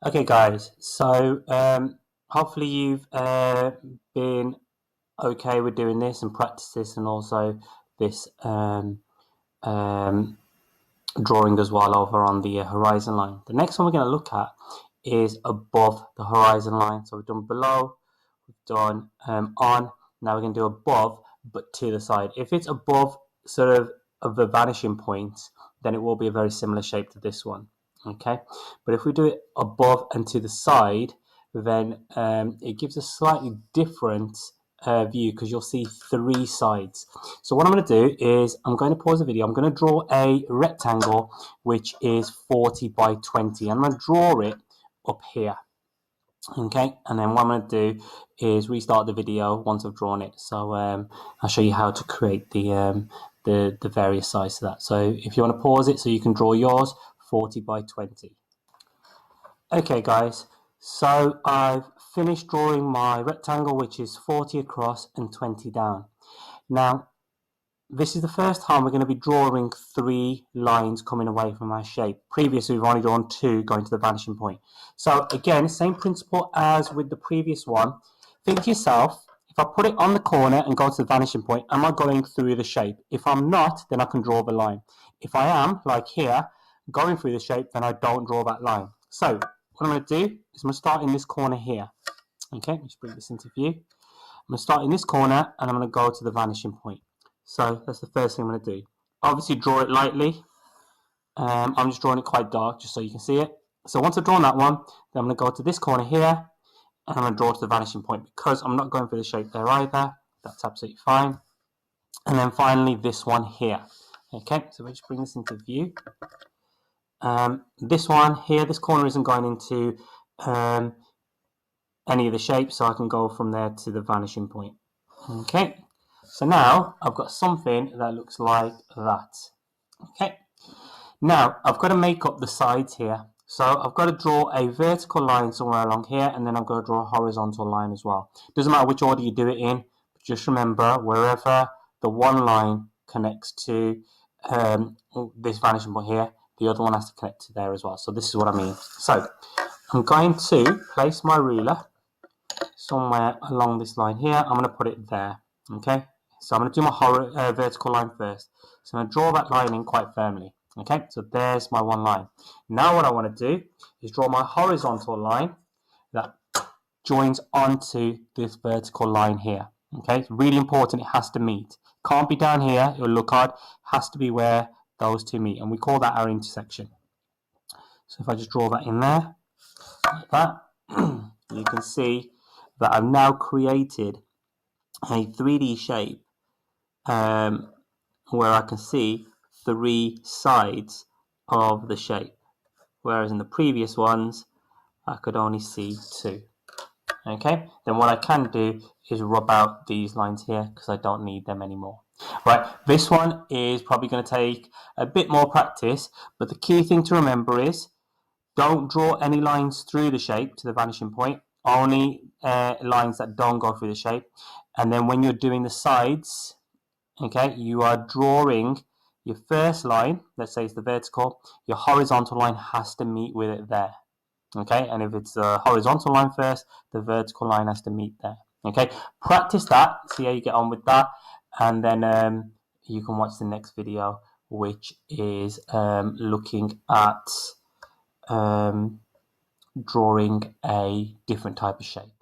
Okay, guys, so hopefully you've been okay with doing this and practice this and also this um, drawing as well over on the horizon line. The next one we're going to look at is above the horizon line. So we've done below, we've done on, now we're going to do above but to the side. If it's above sort of the vanishing point, then it will be a very similar shape to this one. Okay, but if we do it above and to the side, then it gives a slightly different view because you'll see three sides. So what I'm going to do is I'm going to pause the video. I'm going to draw a rectangle which is 40 by 20. I'm going to draw it up here. Okay, and then what I'm going to do is restart the video once I've drawn it. So I'll show you how to create the various sides to that. So if you want to pause it so you can draw yours, 40 by 20. Okay, guys, so I've finished drawing my rectangle, which is 40 across and 20 down. Now, this is the first time we're going to be drawing three lines coming away from our shape. Previously, we've only drawn two going to the vanishing point. So again, same principle as with the previous one. Think to yourself, if I put it on the corner and go to the vanishing point, am I going through the shape? If I'm not, then I can draw the line. If I am, like here, going through the shape, then I don't draw that line. So what I'm going to do is I'm going to start in this corner here. Okay, let's bring this into view. I'm going to start in this corner and I'm going to go to the vanishing point. So that's the first thing I'm going to do. Obviously draw it lightly. I'm just drawing it quite dark just so you can see it. So once I've drawn that one, then I'm going to go to this corner here and I'm going to draw to the vanishing point because I'm not going for the shape there either. That's absolutely fine. And then finally this one here. Okay, so we'll just bring this into view. This one here, this corner isn't going into any of the shapes, so I can go from there to the vanishing point. Okay. So now I've got something that looks like that. Okay. Now I've got to make up the sides here. So I've got to draw a vertical line somewhere along here and then I've got to draw a horizontal line as well. Doesn't matter which order you do it in, but just remember wherever the one line connects to this vanishing point here, the other one has to connect to there as well. So this is what I mean. So I'm going to place my ruler somewhere along this line here. I'm going to put it there. Okay. So I'm going to do my vertical line first. So I'm going to draw that line in quite firmly. Okay, so there's my one line. Now what I want to do is draw my horizontal line that joins onto this vertical line here. Okay, it's really important. It has to meet. Can't be down here. It will look odd. Has to be where those two meet, and we call that our intersection. So if I just draw that in there, like that, you can see that I've now created a 3D shape where I can see three sides of the shape, whereas in the previous ones I could only see two. Okay, then what I can do is rub out these lines here because I don't need them anymore. Right, this one is probably going to take a bit more practice, but the key thing to remember is don't draw any lines through the shape to the vanishing point, only lines that don't go through the shape. And then when you're doing the sides, okay, you are drawing your first line, let's say it's the vertical, your horizontal line has to meet with it there. Okay, and if it's a horizontal line first, the vertical line has to meet there. Okay, practice that, see how you get on with that, and then you can watch the next video, which is looking at drawing a different type of shape.